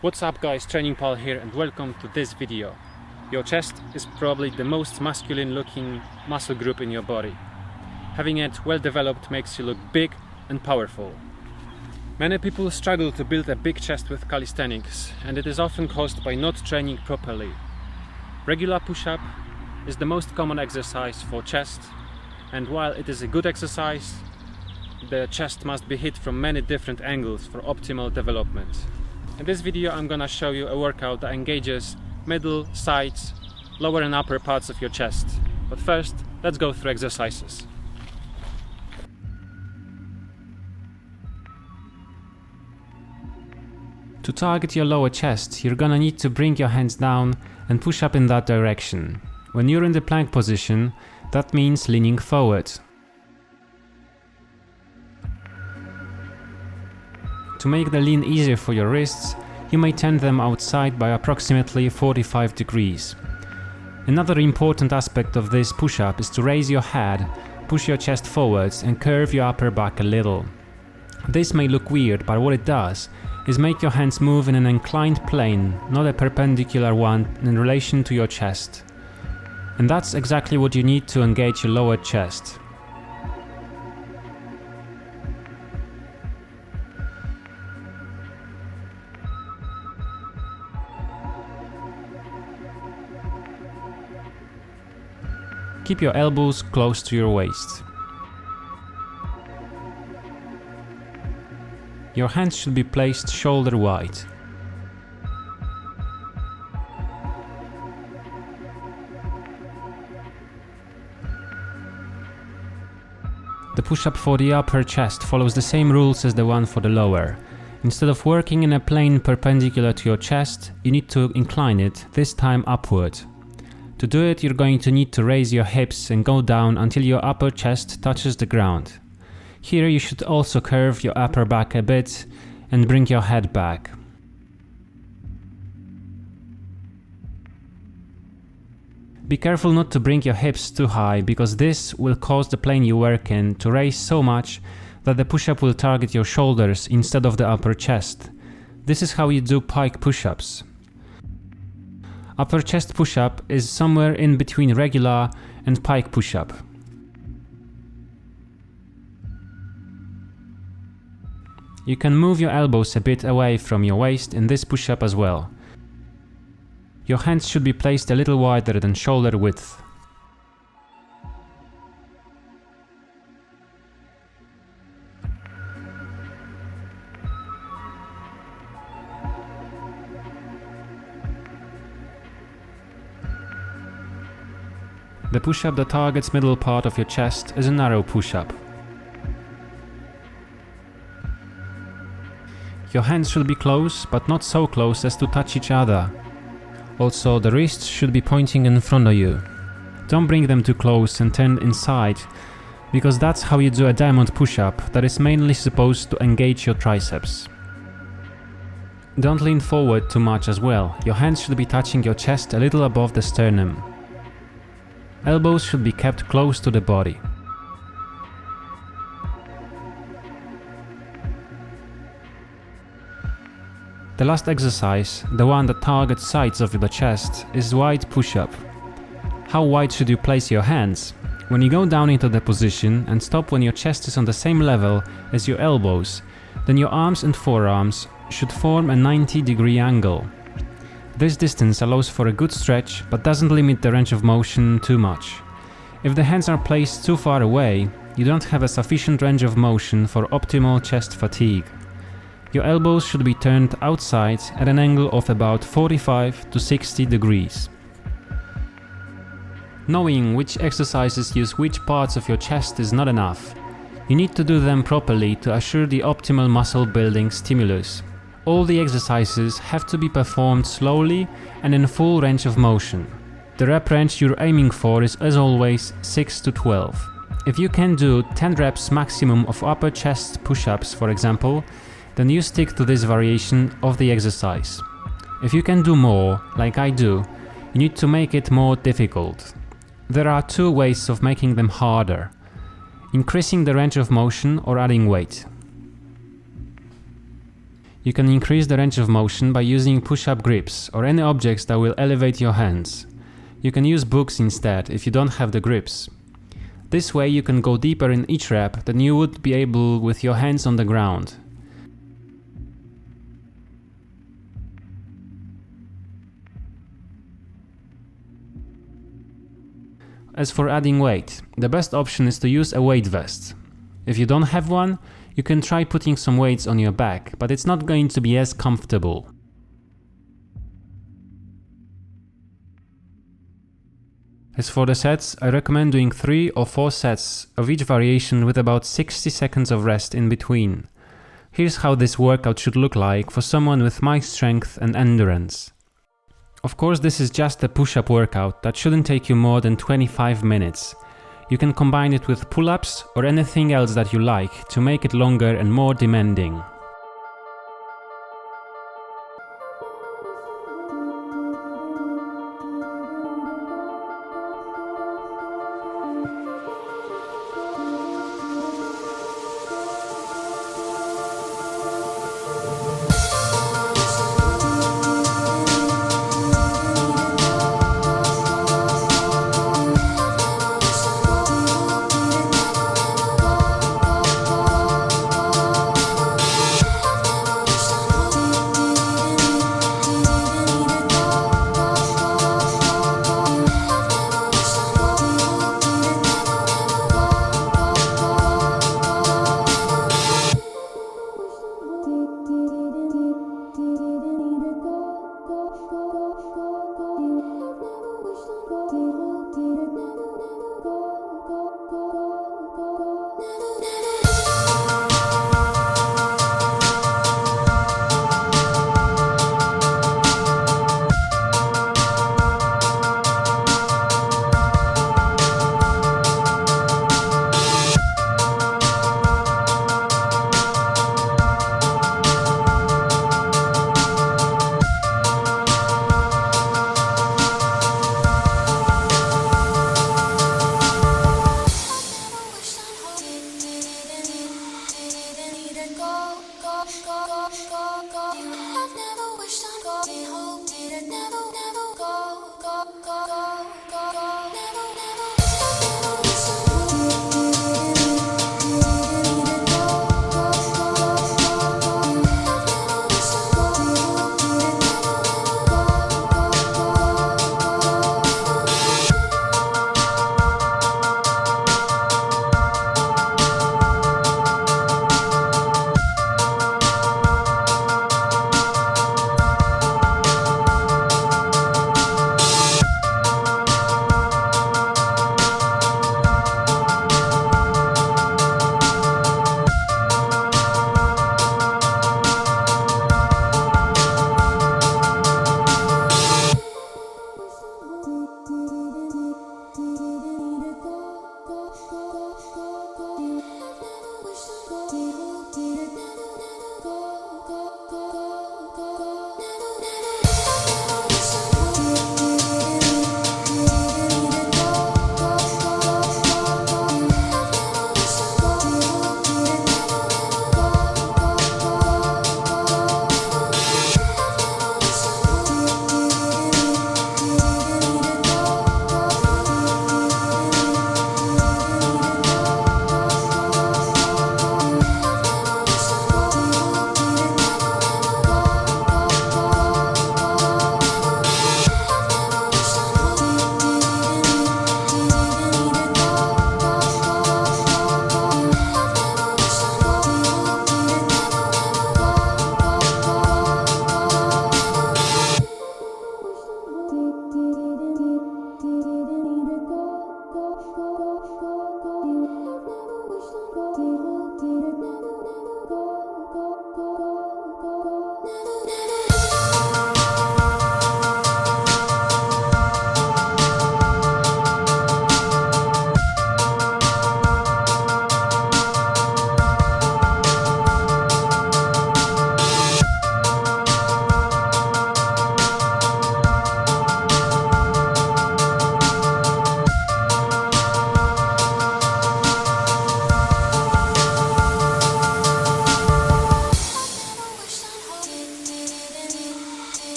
What's up guys, TrainingPal here and welcome to this video. Your chest is probably the most masculine looking muscle group in your body. Having it well developed makes you look big and powerful. Many people struggle to build a big chest with calisthenics, and it is often caused by not training properly. Regular push-up is the most common exercise for chest, and while it is a good exercise, the chest must be hit from many different angles for optimal development. In this video I'm gonna show you a workout that engages middle, sides, lower and upper parts of your chest. But first, let's go through exercises. To target your lower chest, you're gonna need to bring your hands down and push up in that direction. When you're in the plank position, that means leaning forward. To make the lean easier for your wrists, you may turn them outside by approximately 45 degrees. Another important aspect of this push-up is to raise your head, push your chest forwards and curve your upper back a little. This may look weird, but what it does is make your hands move in an inclined plane, not a perpendicular one in relation to your chest. And that's exactly what you need to engage your lower chest. Keep your elbows close to your waist. Your hands should be placed shoulder wide. The push-up for the upper chest follows the same rules as the one for the lower. Instead of working in a plane perpendicular to your chest, you need to incline it, this time upward. To do it, you're going to need to raise your hips and go down until your upper chest touches the ground. Here you should also curve your upper back a bit and bring your head back. Be careful not to bring your hips too high, because this will cause the plane you work in to raise so much that the push-up will target your shoulders instead of the upper chest. This is how you do pike push-ups. Upper chest push-up is somewhere in between regular and pike push-up. You can move your elbows a bit away from your waist in this push-up as well. Your hands should be placed a little wider than shoulder width. The push-up that targets middle part of your chest is a narrow push-up. Your hands should be close, but not so close as to touch each other. Also, the wrists should be pointing in front of you. Don't bring them too close and turn inside, because that's how you do a diamond push-up that is mainly supposed to engage your triceps. Don't lean forward too much as well. Your hands should be touching your chest a little above the sternum. Elbows should be kept close to the body. The last exercise, the one that targets sides of the chest, is wide push-up. How wide should you place your hands? When you go down into the position and stop when your chest is on the same level as your elbows, then your arms and forearms should form a 90-degree angle. This distance allows for a good stretch, but doesn't limit the range of motion too much. If the hands are placed too far away, you don't have a sufficient range of motion for optimal chest fatigue. Your elbows should be turned outside at an angle of about 45 to 60 degrees. Knowing which exercises use which parts of your chest is not enough. You need to do them properly to assure the optimal muscle building stimulus. All the exercises have to be performed slowly and in full range of motion. The rep range you're aiming for is, as always, 6 to 12. If you can do 10 reps maximum of upper chest push-ups, for example, then you stick to this variation of the exercise. If you can do more, like I do, you need to make it more difficult. There are two ways of making them harder: increasing the range of motion or adding weight. You can increase the range of motion by using push-up grips or any objects that will elevate your hands. You can use books instead if you don't have the grips. This way you can go deeper in each rep than you would be able with your hands on the ground. As for adding weight, the best option is to use a weight vest. If you don't have one, you can try putting some weights on your back, but it's not going to be as comfortable. As for the sets, I recommend doing 3 or 4 sets of each variation with about 60 seconds of rest in between. Here's how this workout should look like for someone with my strength and endurance. Of course, this is just a push-up workout that shouldn't take you more than 25 minutes. You can combine it with pull-ups or anything else that you like to make it longer and more demanding.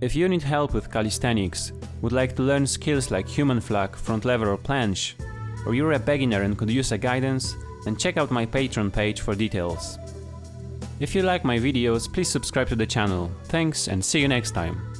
If you need help with calisthenics, would like to learn skills like human flag, front lever or planche, or you're a beginner and could use a guidance, then check out my Patreon page for details. If you like my videos, please subscribe to the channel. Thanks and see you next time.